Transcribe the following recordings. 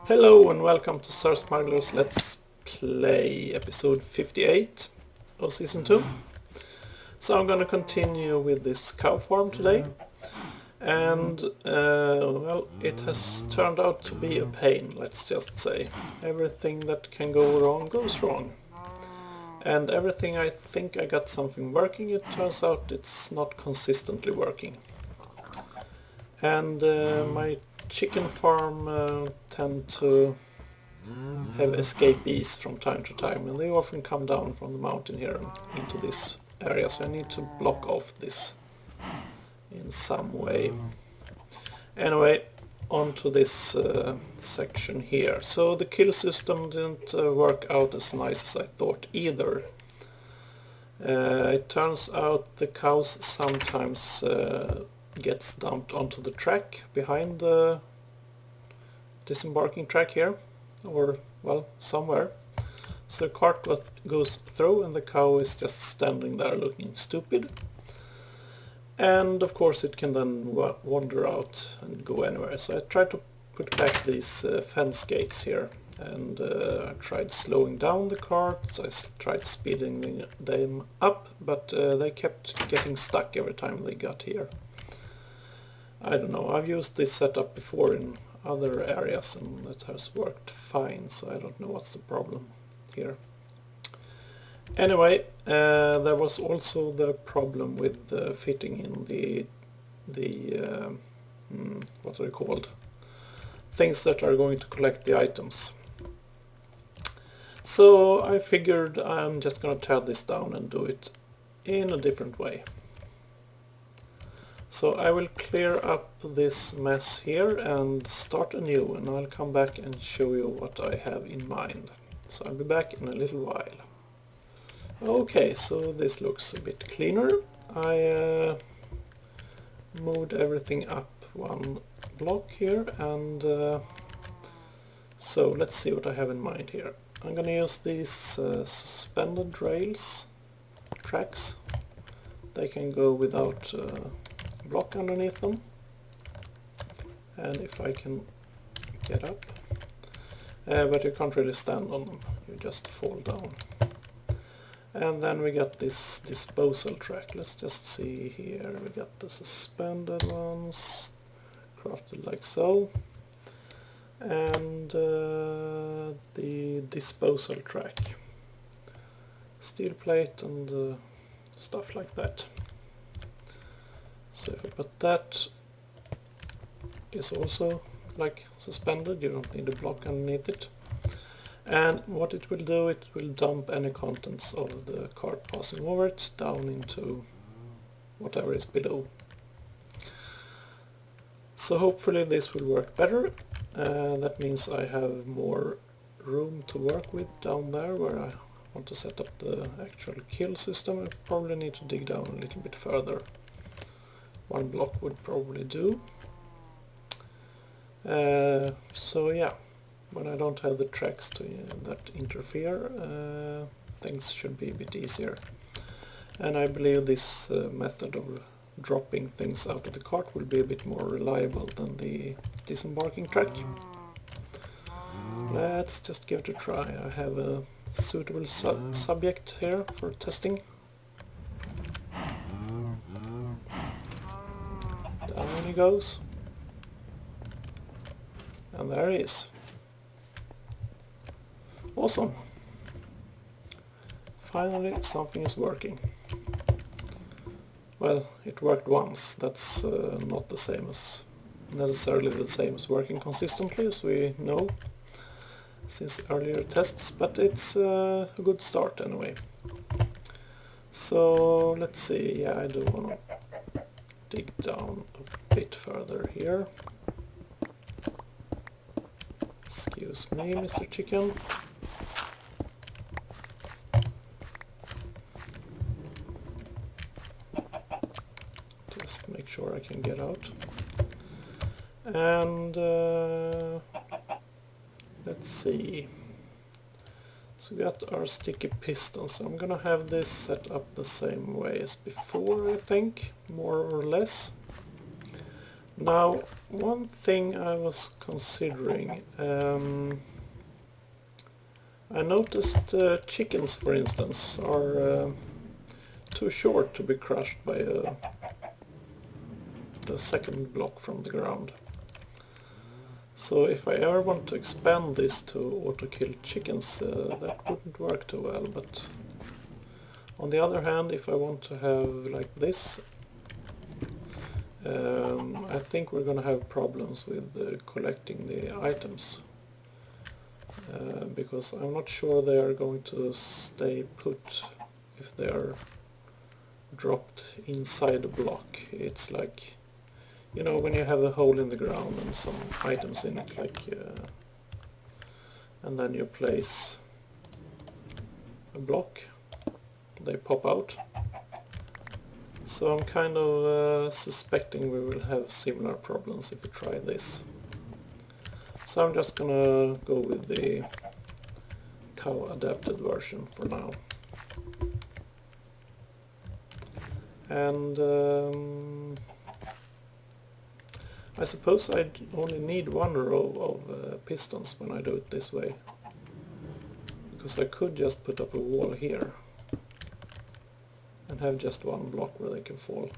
Hello and welcome to SirSmuggler's Let's Play episode 58 of season 2. So I'm gonna continue with this cow farm today, and well, it has turned out to be a pain, let's just say. Everything that can go wrong goes wrong. And everything I think I got something working, it turns out it's not consistently working. And my chicken farm tend to have escapees from time to time, and they often come down from the mountain here into this area, so I need to block off this in some way. Anyway, on to this section here. So the kill system didn't work out as nice as I thought either. It turns out the cows sometimes gets dumped onto the track behind the disembarking track here, or well, somewhere. So the cart goes through and the cow is just standing there looking stupid. And of course it can then wander out and go anywhere. So I tried to put back these fence gates here, and I tried slowing down the carts, I tried speeding them up, but they kept getting stuck every time they got here. I don't know, I've used this setup before in other areas and it has worked fine, so I don't know what's the problem here. Anyway, there was also the problem with fitting in the what are they called? Things that are going to collect the items. So I figured I'm just gonna tear this down and do it in a different way. So I will clear up this mess here and start anew, and I'll come back and show you what I have in mind. So I'll be back in a little while. Okay, so this looks a bit cleaner. I moved everything up one block here, and so let's see what I have in mind here. I'm gonna use these suspended rails tracks. They can go without block underneath them, and if I can get up, but you can't really stand on them, you just fall down. And then we got this disposal track. Let's just see here, we got the suspended ones crafted like so, and the disposal track, steel plate and stuff like that. So if I put that, is also like suspended, you don't need a block underneath it. And what it will do, it will dump any contents of the cart passing over it down into whatever is below. So hopefully this will work better. That means I have more room to work with down there where I want to set up the actual kill system. I probably need to dig down a little bit further. One block would probably do. So yeah, when I don't have the tracks that interfere, things should be a bit easier. And I believe this method of dropping things out of the cart will be a bit more reliable than the disembarking track. Let's just give it a try. I have a suitable subject here for testing. Down he goes, and there he is. Awesome! Finally something is working. Well, it worked once. That's not the same as necessarily the same as working consistently, as we know since earlier tests, but it's a good start anyway. So let's see, yeah, I do want to dig down a bit further here. Excuse me, Mr. Chicken. Just make sure I can get out. And let's see. So we got our sticky pistons. I'm gonna have this set up the same way as before, I think, more or less. Now, one thing I was considering, I noticed chickens, for instance, are too short to be crushed by the second block from the ground. So if I ever want to expand this to auto-kill chickens, that wouldn't work too well, but on the other hand, if I want to have like this, I think we're gonna have problems with collecting the items, because I'm not sure they are going to stay put if they are dropped inside a block. It's like, you know, when you have a hole in the ground and some items in it, like, and then you place a block, they pop out. So I'm kind of suspecting we will have similar problems if we try this. So I'm just gonna go with the cow adapted version for now. And I suppose I only need one row of pistons when I do it this way, because I could just put up a wall here and have just one block where they can fall.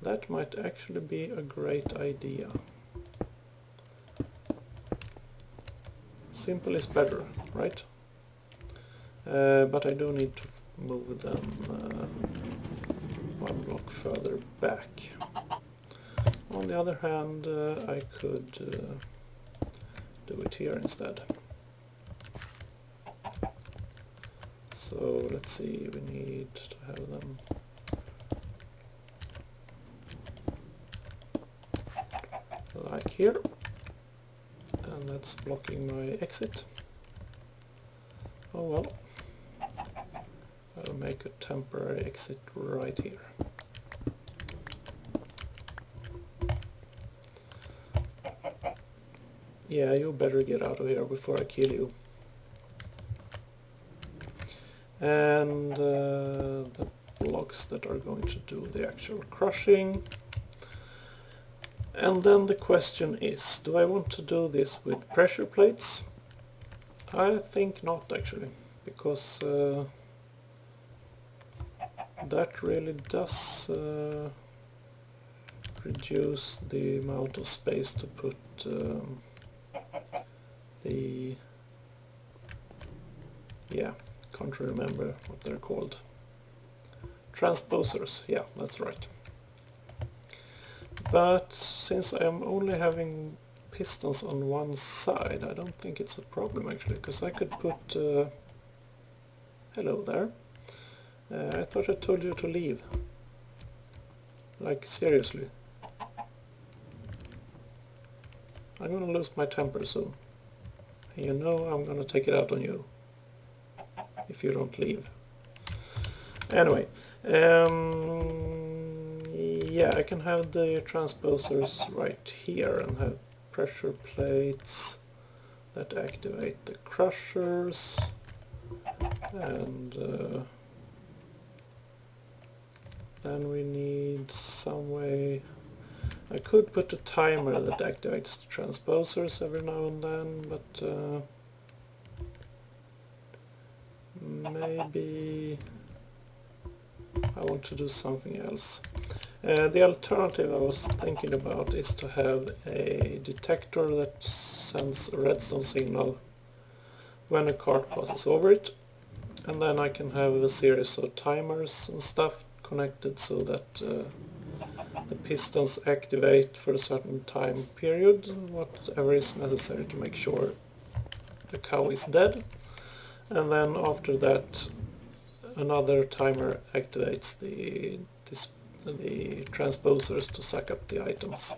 That might actually be a great idea. Simple is better, right? But I do need to move them one block further back. On the other hand, I could do it here instead. So let's see, we need to have them like here, and that's blocking my exit. Oh well, I'll make a temporary exit right here. Yeah, you better get out of here before I kill you. And the blocks that are going to do the actual crushing. And then the question is, do I want to do this with pressure plates? I think not, actually, because that really does reduce the amount of space to put can't remember what they're called. Transposers, yeah, that's right. But since I'm only having pistons on one side, I don't think it's a problem actually, because I could put... hello there. I thought I told you to leave. Like, seriously. I'm gonna lose my temper soon. And you know I'm gonna take it out on you if you don't leave. Anyway, yeah, I can have the transposers right here and have pressure plates that activate the crushers, and then we need some way. I could put a timer that activates the transposers every now and then, but maybe I want to do something else. The alternative I was thinking about is to have a detector that sends a redstone signal when a cart passes over it, and then I can have a series of timers and stuff connected so that the pistons activate for a certain time period, whatever is necessary to make sure the cow is dead, and then after that another timer activates the transposers to suck up the items.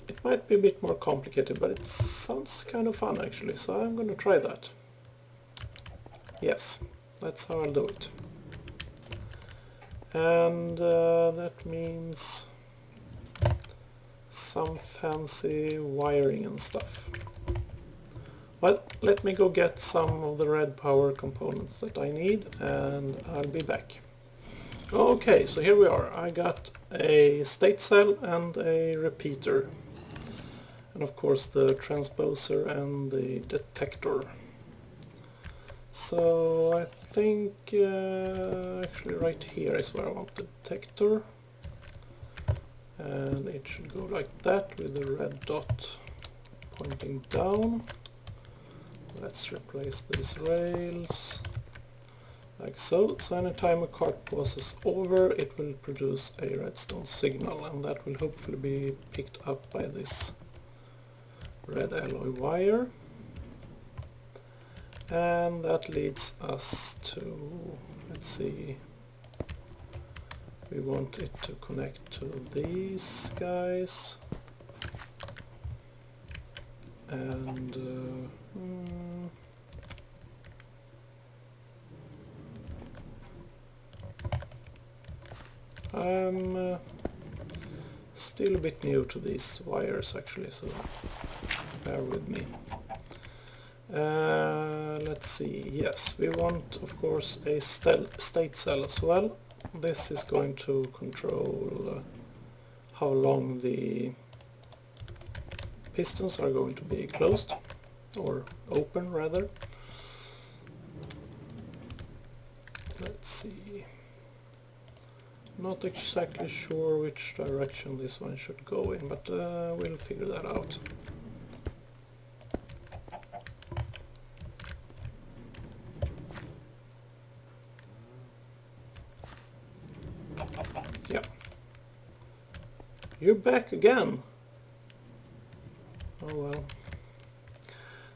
It might be a bit more complicated, but it sounds kind of fun actually, so I'm gonna try that. Yes, that's how I'll do it. And that means some fancy wiring and stuff. Well, let me go get some of the red power components that I need, and I'll be back. Okay, so here we are. I got a state cell and a repeater. And of course the transposer and the detector. So I think actually right here is where I want the detector. And it should go like that with the red dot pointing down. Let's replace these rails. Like so. So anytime a cart passes over, it will produce a redstone signal, and that will hopefully be picked up by this red alloy wire. And that leads us to, let's see, we want it to connect to these guys. And I'm still a bit new to these wires actually, so bear with me. Let's see, yes, we want of course a state cell as well. This is going to control how long the pistons are going to be closed, or open rather. Let's see. Not exactly sure which direction this one should go in, but we'll figure that out. Yeah. You're back again. Oh well.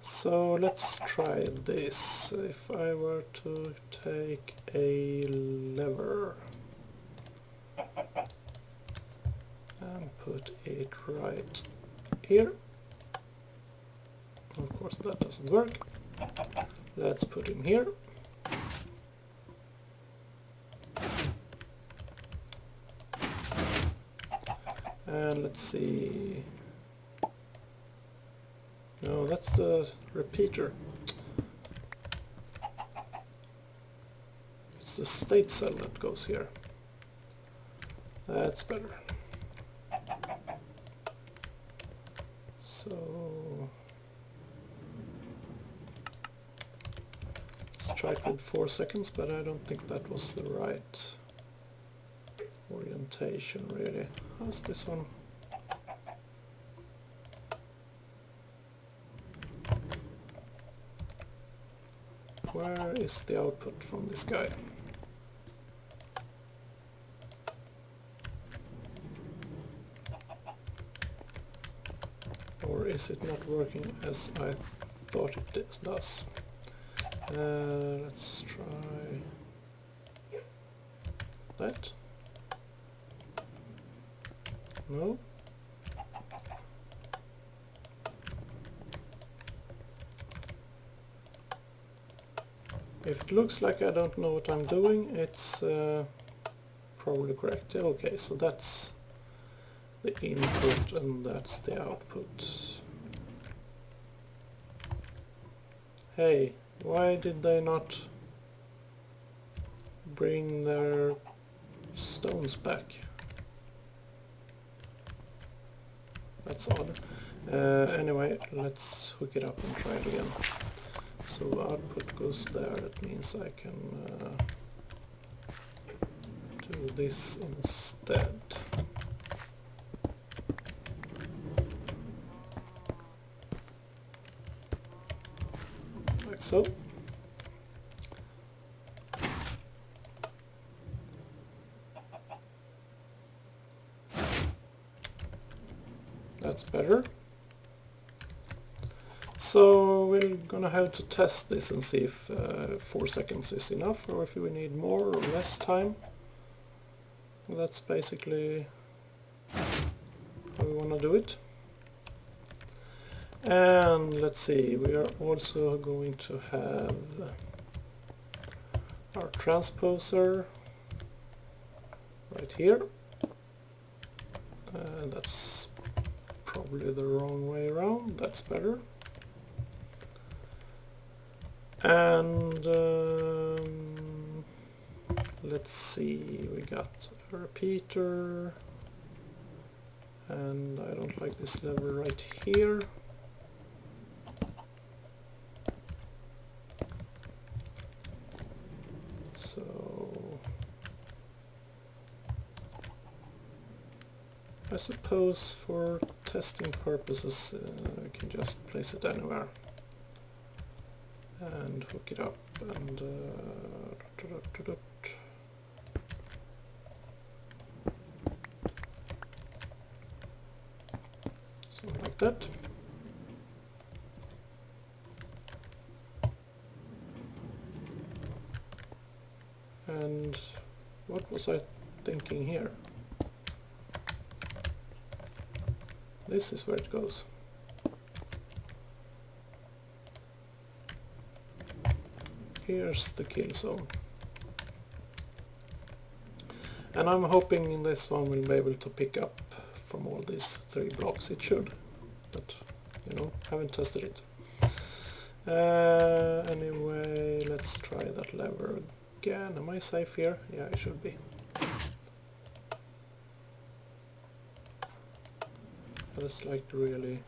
So let's try this. If I were to take a lever and put it right here. Of course that doesn't work. Let's put him here. And let's see. No, that's the repeater. It's the state cell that goes here. That's better. So let's try it with 4 seconds, but I don't think that was the right orientation really. How's this one? Where is the output from this guy? Or is it not working as I thought it does? Let's try that. No. If it looks like I don't know what I'm doing, it's probably correct. Okay, so that's the input and that's the output. Hey, why did they not bring their stones back? That's odd. Anyway, let's hook it up and try it again. So output goes there, that means I can do this instead. Like so. That's better. So we're gonna have to test this and see if 4 seconds is enough, or if we need more or less time. That's basically how we want to do it. And let's see, we are also going to have our transposer right here. That's probably the wrong way around, that's better. And Let's see, we got a repeater, and I don't like this lever right here. So I suppose for testing purposes I can just place it anywhere and hook it up and something like that. And what was I thinking here? This is where it goes. Here's the kill zone. And I'm hoping this one will be able to pick up from all these 3 blocks. It should, but you know, haven't tested it. Anyway, let's try that lever again. Am I safe here? Yeah, I should be. But it's like really...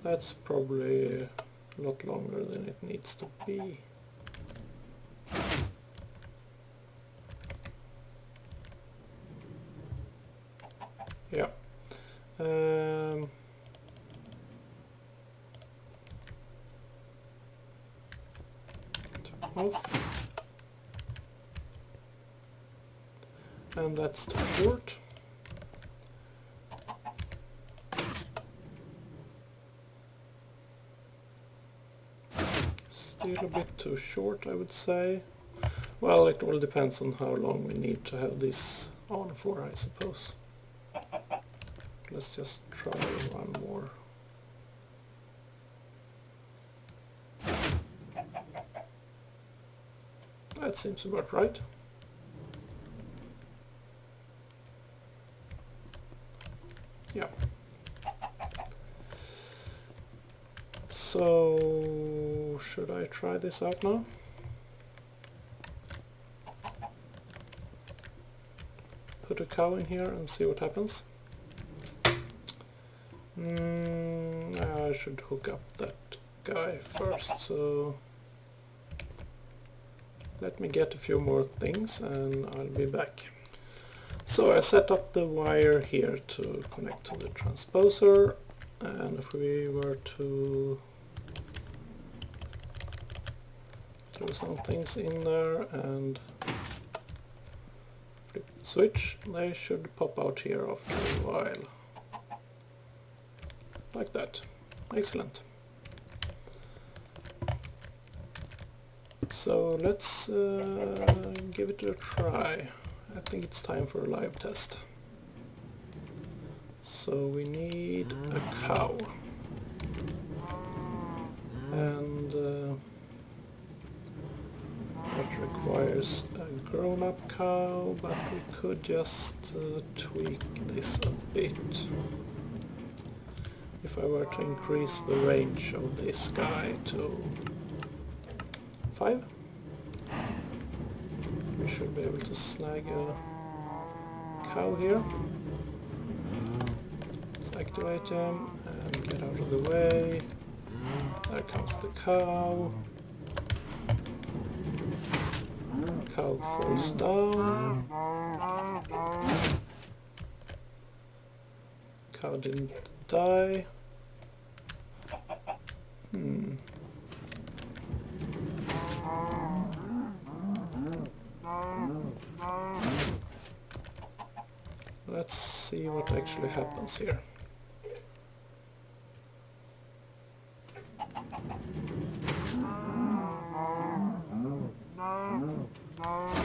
That's probably a lot longer than it needs to be. Yeah. Off. And that's too short. Still a bit too short, I would say. Well, it all depends on how long we need to have this on for, I suppose. Let's just try one more. That seems about right. Yeah. So, should I try this out now? Put a cow in here and see what happens. I should hook up that guy first, so let me get a few more things and I'll be back. So I set up the wire here to connect to the transposer, and if we were to throw some things in there and flip the switch, they should pop out here after a while. Like that. Excellent. So let's give it a try. I think it's time for a live test. So we need a cow. And that requires a grown-up cow, but we could just tweak this a bit. If I were to increase the range of this guy to 5, we should be able to snag a cow here. Let's activate him and get out of the way. There comes the cow. Cow falls down. Cow didn't die. Let's see what actually happens here.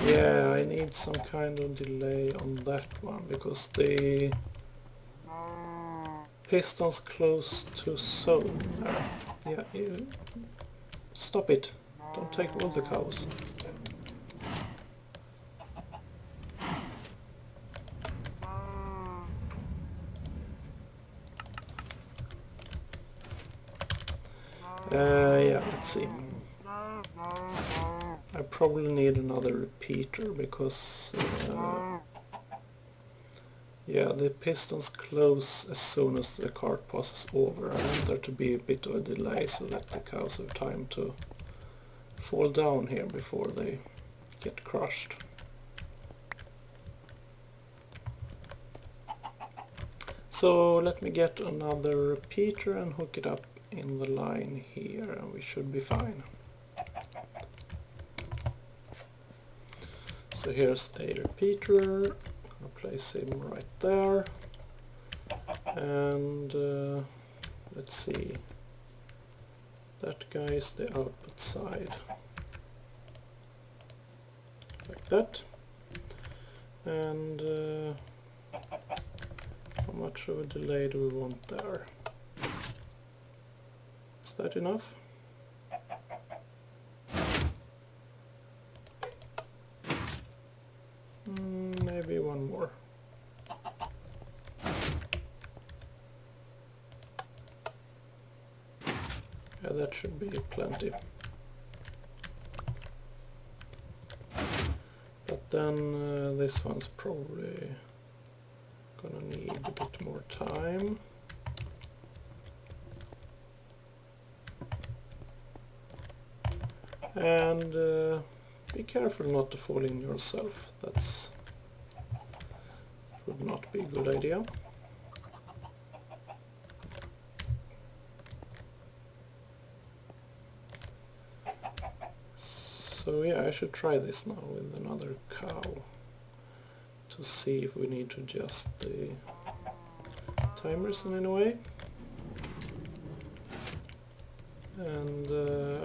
Yeah, I need some kind of delay on that one because the piston's close to zone there. Yeah, stop it. Don't take all the cows. Yeah, let's see. I probably need another repeater because yeah, the pistons close as soon as the cart passes over. I want there to be a bit of a delay so that the cows have time to fall down here before they get crushed. So let me get another repeater and hook it up in the line here and we should be fine. So here's a repeater, I'm gonna place him right there, and let's see, that guy is the output side, like that, and how much of a delay do we want there? Is that enough? Maybe one more. Yeah, that should be plenty. But then this one's probably gonna need a bit more time. And be careful not to fall in yourself. That would not be a good idea. So yeah, I should try this now with another cow to see if we need to adjust the timers in any way. And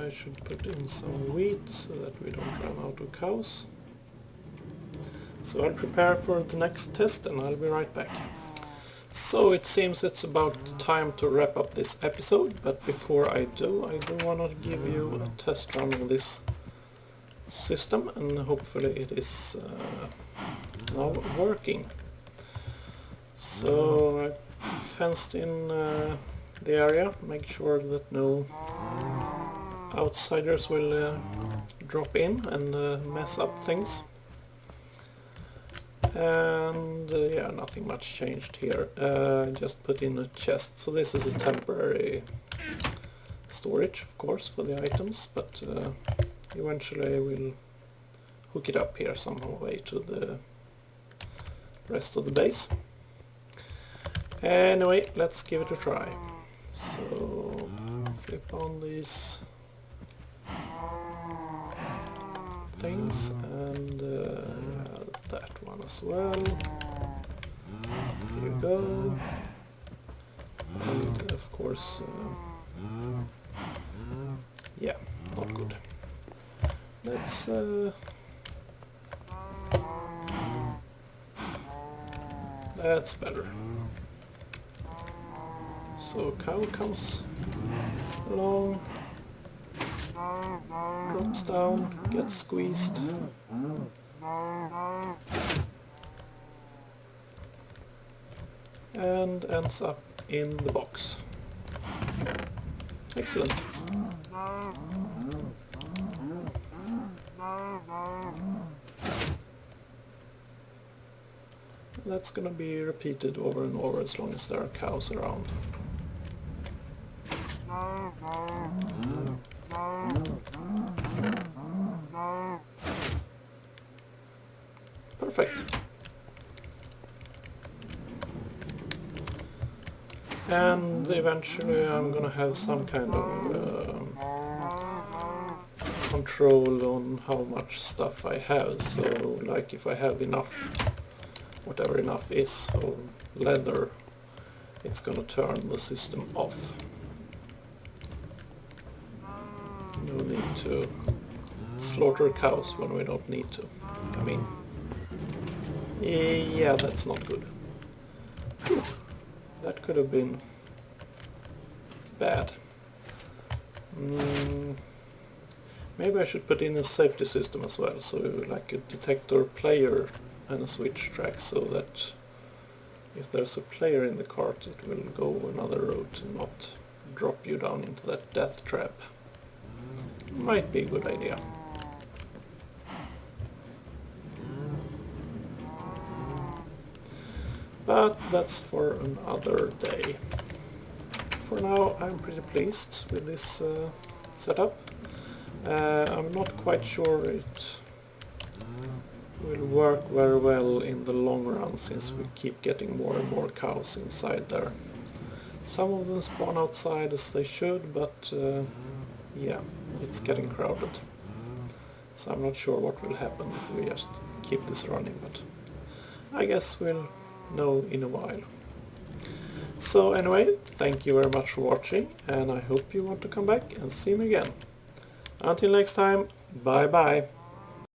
I should put in some wheat so that we don't run out of cows. So I'll prepare for the next test and I'll be right back. So it seems it's about time to wrap up this episode, but before I do want to give you a test run on this system, and hopefully it is now working. So I fenced in the area, make sure that no outsiders will drop in and mess up things. And yeah, nothing much changed here. Just put in a chest. So this is a temporary storage, of course, for the items, but eventually I will hook it up here somehow way to the rest of the base. Anyway, let's give it a try. So flip on these things and that one as well. Here you go. And of course, yeah, not good. Let's that's better. So cow comes along, drops down, gets squeezed, and ends up in the box. Excellent. That's gonna be repeated over and over as long as there are cows around. Perfect. And eventually I'm gonna have some kind of control on how much stuff I have. So like if I have enough, whatever enough is, of leather, it's gonna turn the system off. No need to slaughter cows when we don't need to. I mean, yeah, that's not good. Whew. That could have been bad. Maybe I should put in a safety system as well, so like a detector player and a switch track, so that if there's a player in the cart it will go another route and not drop you down into that death trap. Might be a good idea. But that's for another day. For now I'm pretty pleased with this setup. I'm not quite sure it will work very well in the long run, since we keep getting more and more cows inside there. Some of them spawn outside as they should, but yeah, it's getting crowded. So I'm not sure what will happen if we just keep this running, but I guess we'll know in a while. So anyway, thank you very much for watching, and I hope you want to come back and see me again. Until next time, bye bye!